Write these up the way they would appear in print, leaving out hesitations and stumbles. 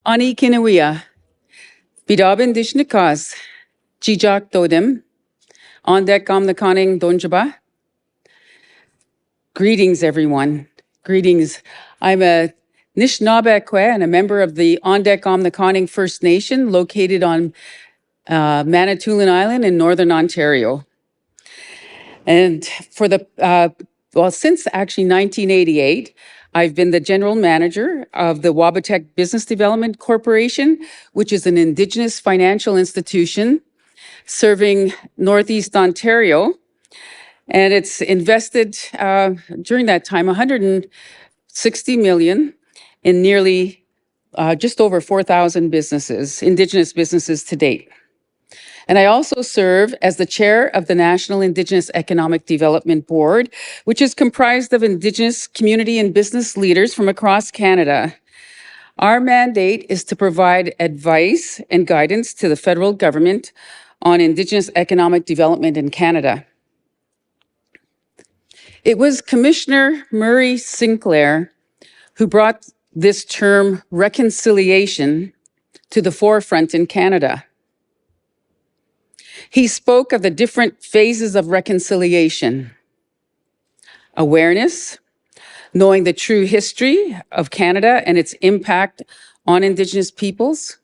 Ani Kinawia, Bidabin Dishnikas, Jijak Dodem, Ondek Amnakaning Donjaba. Greetings, everyone. Greetings. I'm a Nishnabekwe and a member of the Ondek Amnakaning First Nation located on Manitoulin Island in Northern Ontario. And for the, since actually 1988, I've been the general manager of the Wabatek Business Development Corporation, which is an Indigenous financial institution serving Northeast Ontario. And it's invested during that time 160 million in nearly just over 4,000 businesses, Indigenous businesses to date. And I also serve as the chair of the National Indigenous Economic Development Board, which is comprised of Indigenous community and business leaders from across Canada. Our mandate is to provide advice and guidance to the federal government on Indigenous economic development in Canada. It was Commissioner Murray Sinclair who brought this term reconciliation to the forefront in Canada. He spoke of the different phases of reconciliation: awareness, knowing the true history of Canada and its impact on Indigenous peoples;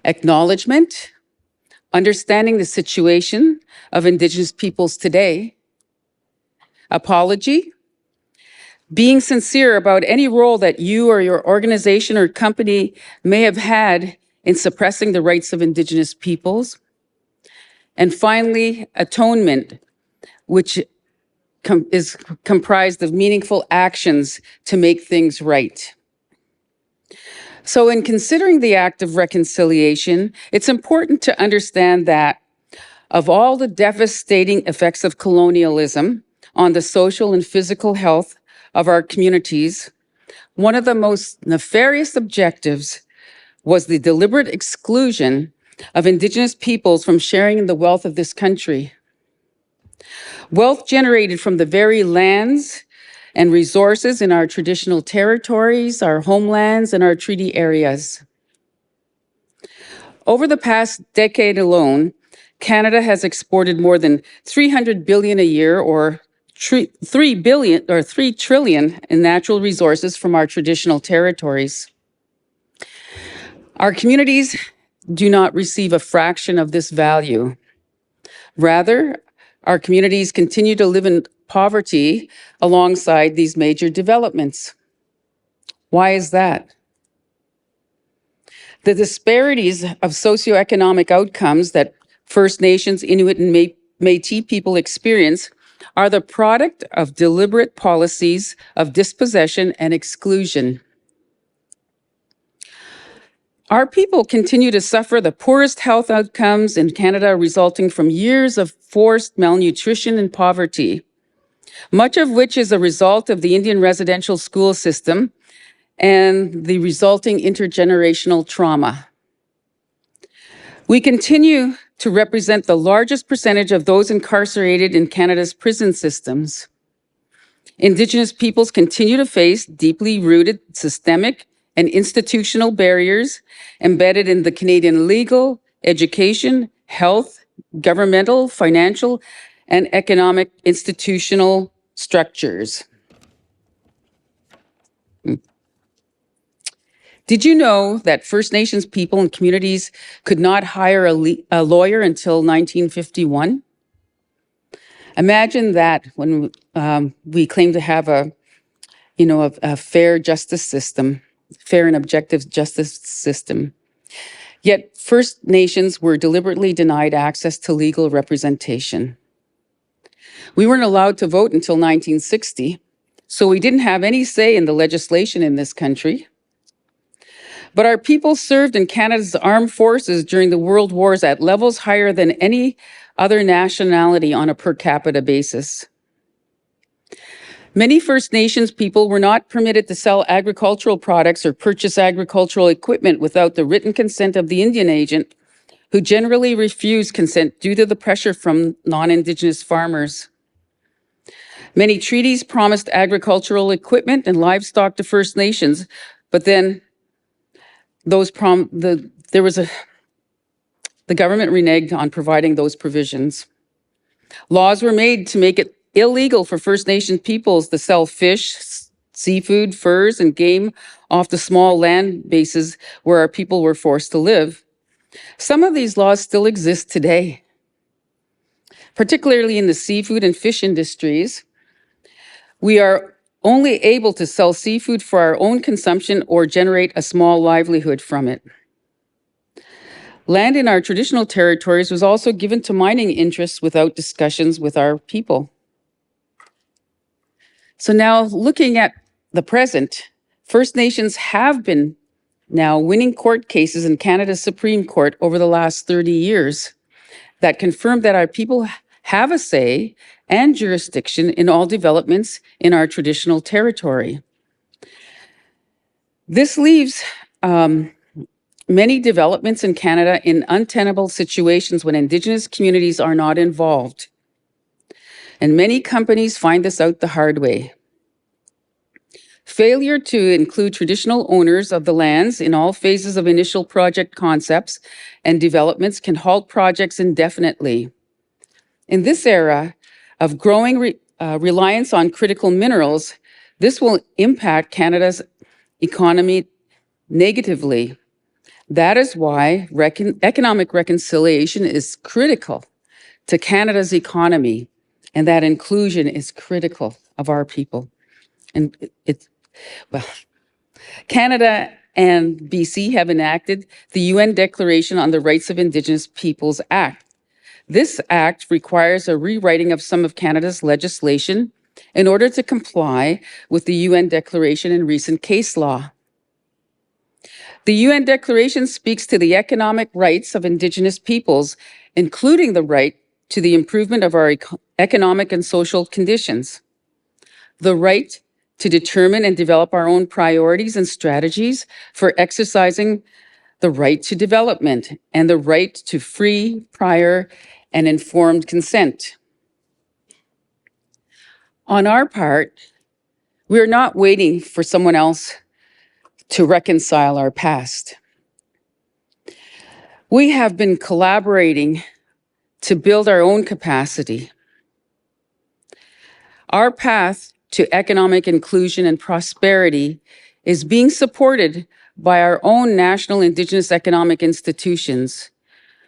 acknowledgement, understanding the situation of Indigenous peoples today; apology, being sincere about any role that you or your organization or company may have had in suppressing the rights of Indigenous peoples; and finally, atonement, which is comprised of meaningful actions to make things right. So in considering the act of reconciliation, it's important to understand that of all the devastating effects of colonialism on the social and physical health of our communities, one of the most nefarious objectives was the deliberate exclusion of Indigenous peoples from sharing in the wealth of this country. Wealth generated from the very lands and resources in our traditional territories, our homelands, and our treaty areas. Over the past decade alone, Canada has exported more than 300 billion a year, or 3 trillion in natural resources from our traditional territories. Our communities do not receive a fraction of this value. Rather, our communities continue to live in poverty alongside these major developments. Why is that? The disparities of socioeconomic outcomes that First Nations, Inuit, and Métis people experience are the product of deliberate policies of dispossession and exclusion. Our people continue to suffer the poorest health outcomes in Canada, resulting from years of forced malnutrition and poverty, much of which is a result of the Indian residential school system and the resulting intergenerational trauma. We continue to represent the largest percentage of those incarcerated in Canada's prison systems. Indigenous peoples continue to face deeply rooted systemic and institutional barriers embedded in the Canadian legal, education, health, governmental, financial, and economic institutional structures. Did you know that First Nations people and communities could not hire a lawyer until 1951? Imagine that when we claim to have a fair justice system, fair and objective justice system. Yet First Nations were deliberately denied access to legal representation. We weren't allowed to vote until 1960, so we didn't have any say in the legislation in this country. But our people served in Canada's armed forces during the World Wars at levels higher than any other nationality on a per capita basis. Many First Nations people were not permitted to sell agricultural products or purchase agricultural equipment without the written consent of the Indian agent, who generally refused consent due to the pressure from non-Indigenous farmers. Many treaties promised agricultural equipment and livestock to First Nations, but then the government reneged on providing those provisions. Laws were made to make it illegal for First Nation peoples to sell fish, seafood, furs, and game off the small land bases where our people were forced to live. Some of these laws still exist today, particularly in the seafood and fish industries. We are only able to sell seafood for our own consumption or generate a small livelihood from it. Land in our traditional territories was also given to mining interests without discussions with our people. So now, looking at the present, First Nations have been now winning court cases in Canada's Supreme Court over the last 30 years that confirm that our people have a say and jurisdiction in all developments in our traditional territory. This leaves many developments in Canada in untenable situations when Indigenous communities are not involved. And many companies find this out the hard way. Failure to include traditional owners of the lands in all phases of initial project concepts and developments can halt projects indefinitely. In this era of growing reliance on critical minerals, this will impact Canada's economy negatively. That is why economic reconciliation is critical to Canada's economy, and that inclusion is critical of our people. And Canada and BC have enacted the UN Declaration on the Rights of Indigenous Peoples Act. This act requires a rewriting of some of Canada's legislation in order to comply with the UN Declaration and recent case law. The UN Declaration speaks to the economic rights of Indigenous peoples, including the right to the improvement of our economic and social conditions, the right to determine and develop our own priorities and strategies for exercising the right to development, and the right to free, prior, and informed consent. On our part, we are not waiting for someone else to reconcile our past. We have been collaborating to build our own capacity. Our path to economic inclusion and prosperity is being supported by our own national Indigenous economic institutions,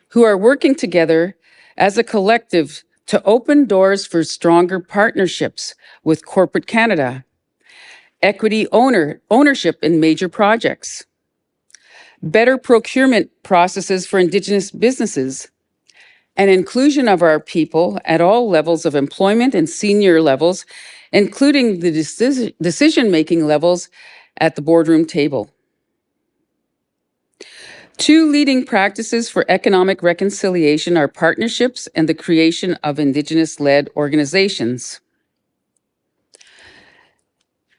who are working together as a collective to open doors for stronger partnerships with corporate Canada, equity ownership in major projects, better procurement processes for Indigenous businesses, and inclusion of our people at all levels of employment and senior levels, including the decision-making levels at the boardroom table. Two leading practices for economic reconciliation are partnerships and the creation of Indigenous-led organizations.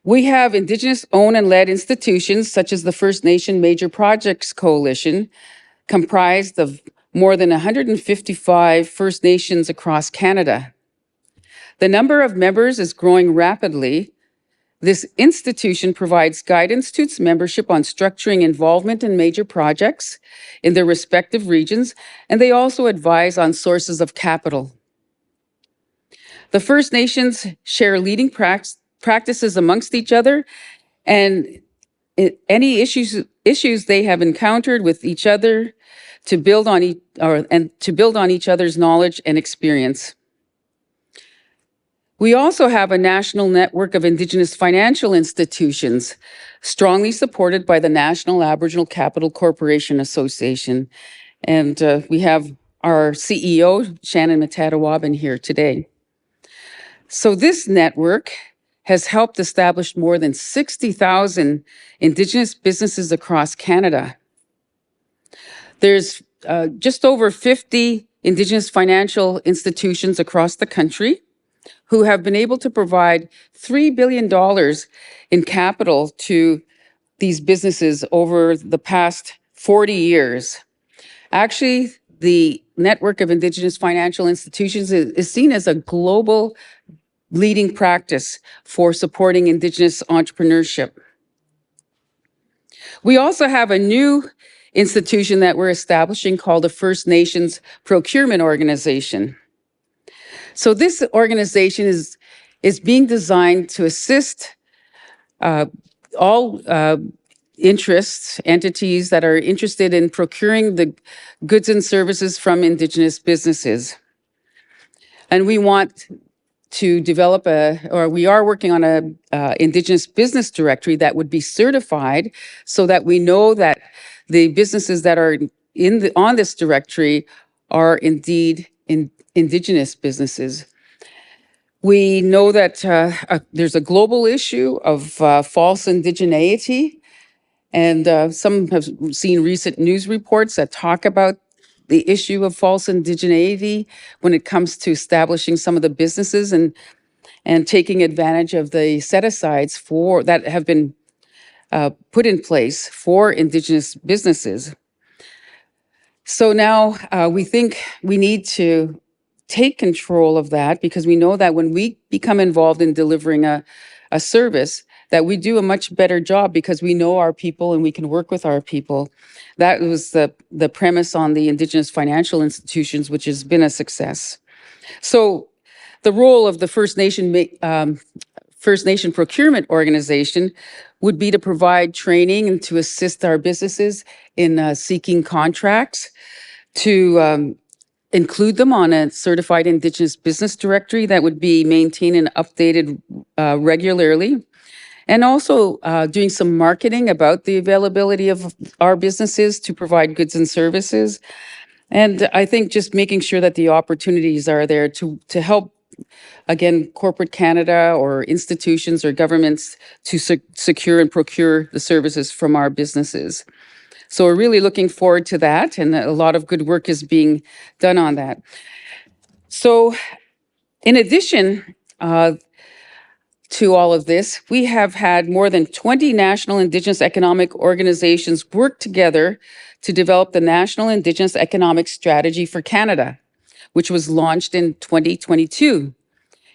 We have Indigenous-owned and led institutions such as the First Nation Major Projects Coalition, comprised of more than 155 First Nations across Canada. The number of members is growing rapidly. This institution provides guidance to its membership on structuring involvement in major projects in their respective regions, and they also advise on sources of capital. The First Nations share leading practices amongst each other, and any issues they have encountered with each other to build on each other's knowledge and experience. We also have a national network of Indigenous financial institutions, strongly supported by the National Aboriginal Capital Corporation Association. And we have our CEO, Shannon Madahbee, here today. So this network has helped establish more than 60,000 Indigenous businesses across Canada. There's just over 50 Indigenous financial institutions across the country who have been able to provide $3 billion in capital to these businesses over the past 40 years. Actually, the network of Indigenous financial institutions is seen as a global leading practice for supporting Indigenous entrepreneurship. We also have a new institution that we're establishing called the First Nations Procurement Organization. So this organization is being designed to assist all interests, entities that are interested in procuring the goods and services from Indigenous businesses. And we want to develop we are working on a Indigenous business directory that would be certified so that we know that the businesses that are on this directory are indeed Indigenous businesses. We know that there's a global issue of false indigeneity, and some have seen recent news reports that talk about the issue of false indigeneity when it comes to establishing some of the businesses and taking advantage of the set-asides that have been put in place for Indigenous businesses. So now we think we need to take control of that, because we know that when we become involved in delivering a service, that we do a much better job because we know our people and we can work with our people. That was the premise on the Indigenous financial institutions, which has been a success. So the role of the First Nation Procurement Organization would be to provide training and to assist our businesses in seeking contracts, to include them on a certified Indigenous business directory that would be maintained and updated regularly, and also doing some marketing about the availability of our businesses to provide goods and services. And I think just making sure that the opportunities are there to help, again, corporate Canada or institutions or governments to secure and procure the services from our businesses. So we're really looking forward to that, and a lot of good work is being done on that. So in addition to all of this, we have had more than 20 national Indigenous economic organizations work together to develop the National Indigenous Economic Strategy for Canada, which was launched in 2022.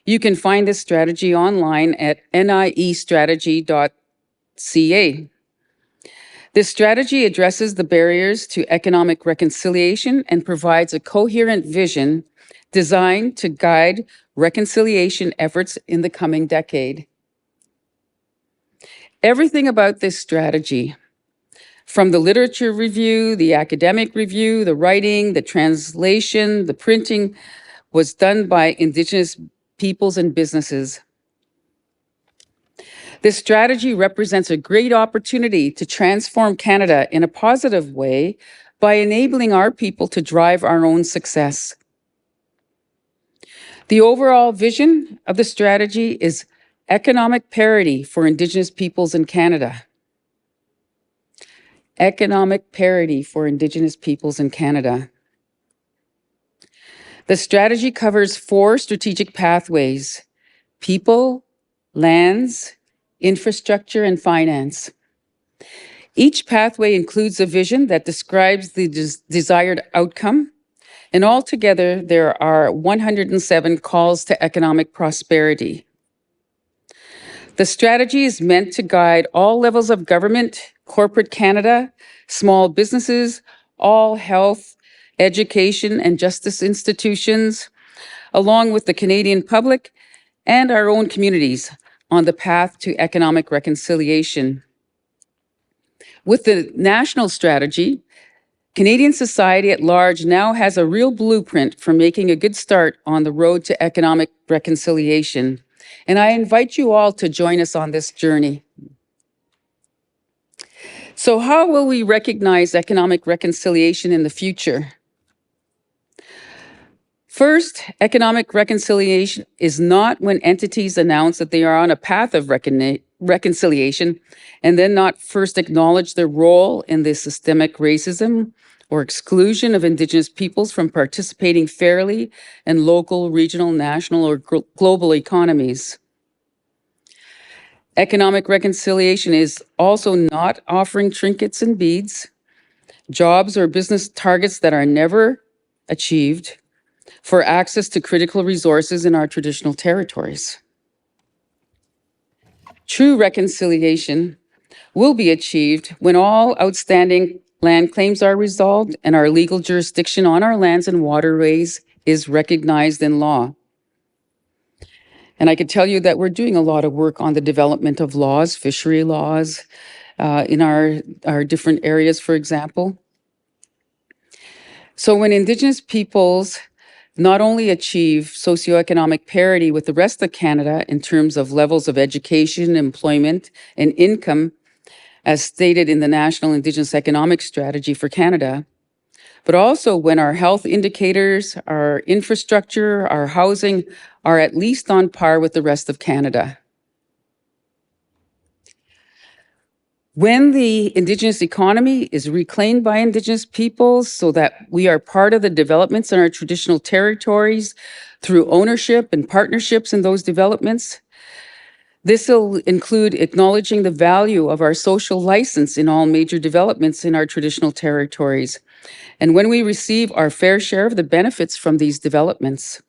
You can find this strategy online at niestrategy.ca. This strategy addresses the barriers to economic reconciliation and provides a coherent vision designed to guide reconciliation efforts in the coming decade. Everything about this strategy, from the literature review, the academic review, the writing, the translation, the printing, was done by Indigenous peoples and businesses. This strategy represents a great opportunity to transform Canada in a positive way by enabling our people to drive our own success. The overall vision of the strategy is economic parity for Indigenous peoples in Canada. Economic parity for Indigenous peoples in Canada. The strategy covers 4 strategic pathways: people, lands, infrastructure, and finance. Each pathway includes a vision that describes the desired outcome, and altogether there are 107 calls to economic prosperity. The strategy is meant to guide all levels of government, corporate Canada, small businesses, all health, education, and justice institutions, along with the Canadian public and our own communities on the path to economic reconciliation. With the national strategy, Canadian society at large now has a real blueprint for making a good start on the road to economic reconciliation. And I invite you all to join us on this journey. So how will we recognize economic reconciliation in the future? First, economic reconciliation is not when entities announce that they are on a path of reconciliation and then not first acknowledge their role in the systemic racism or exclusion of Indigenous peoples from participating fairly in local, regional, national, or global economies. Economic reconciliation is also not offering trinkets and beads, jobs or business targets that are never achieved, for access to critical resources in our traditional territories. True reconciliation will be achieved when all outstanding land claims are resolved and our legal jurisdiction on our lands and waterways is recognized in law. And I can tell you that we're doing a lot of work on the development of laws, fishery laws, in our different areas, for example. So when Indigenous peoples not only achieve socioeconomic parity with the rest of Canada in terms of levels of education, employment, and income, as stated in the National Indigenous Economic Strategy for Canada, but also when our health indicators, our infrastructure, our housing are at least on par with the rest of Canada. When the Indigenous economy is reclaimed by Indigenous peoples so that we are part of the developments in our traditional territories through ownership and partnerships in those developments, this will include acknowledging the value of our social license in all major developments in our traditional territories, and when we receive our fair share of the benefits from these developments.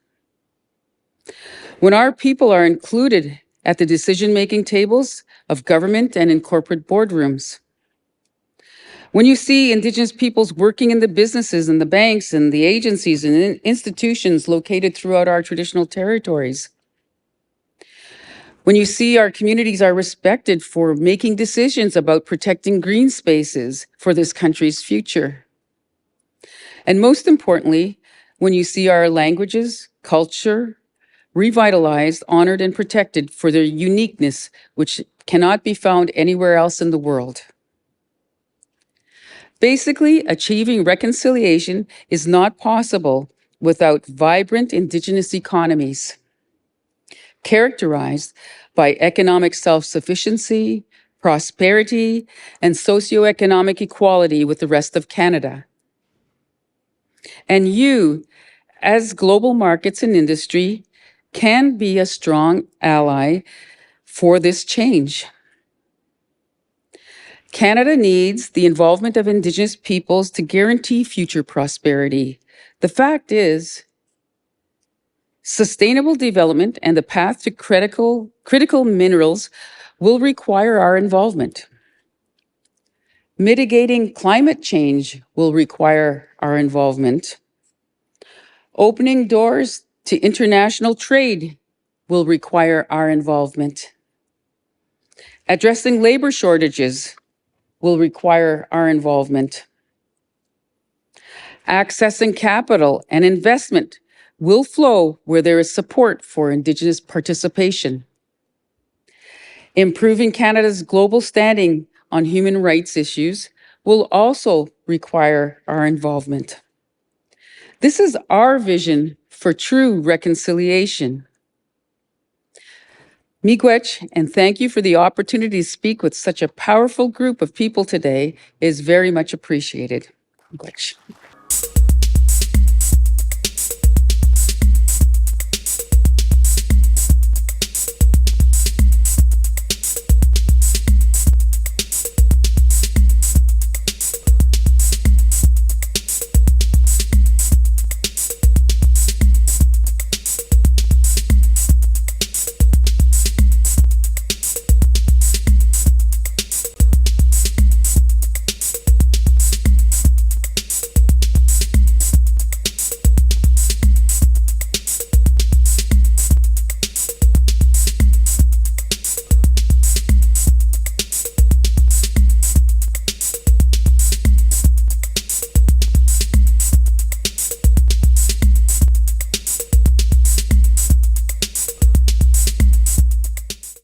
When our people are included at the decision-making tables of government and in corporate boardrooms. When you see Indigenous peoples working in the businesses and the banks and the agencies and institutions located throughout our traditional territories. When you see our communities are respected for making decisions about protecting green spaces for this country's future. And most importantly, when you see our languages, culture, revitalized, honored, and protected for their uniqueness, which cannot be found anywhere else in the world. Basically, achieving reconciliation is not possible without vibrant Indigenous economies, characterized by economic self-sufficiency, prosperity, and socioeconomic equality with the rest of Canada. And you, as global markets and industry, can be a strong ally for this change. Canada needs the involvement of Indigenous peoples to guarantee future prosperity. The fact is, sustainable development and the path to critical minerals will require our involvement. Mitigating climate change will require our involvement. Opening doors to international trade will require our involvement. Addressing labor shortages will require our involvement. Accessing capital and investment will flow where there is support for Indigenous participation. Improving Canada's global standing on human rights issues will also require our involvement. This is our vision for true reconciliation. Miigwech, and thank you for the opportunity to speak with such a powerful group of people today, is very much appreciated. Miigwech.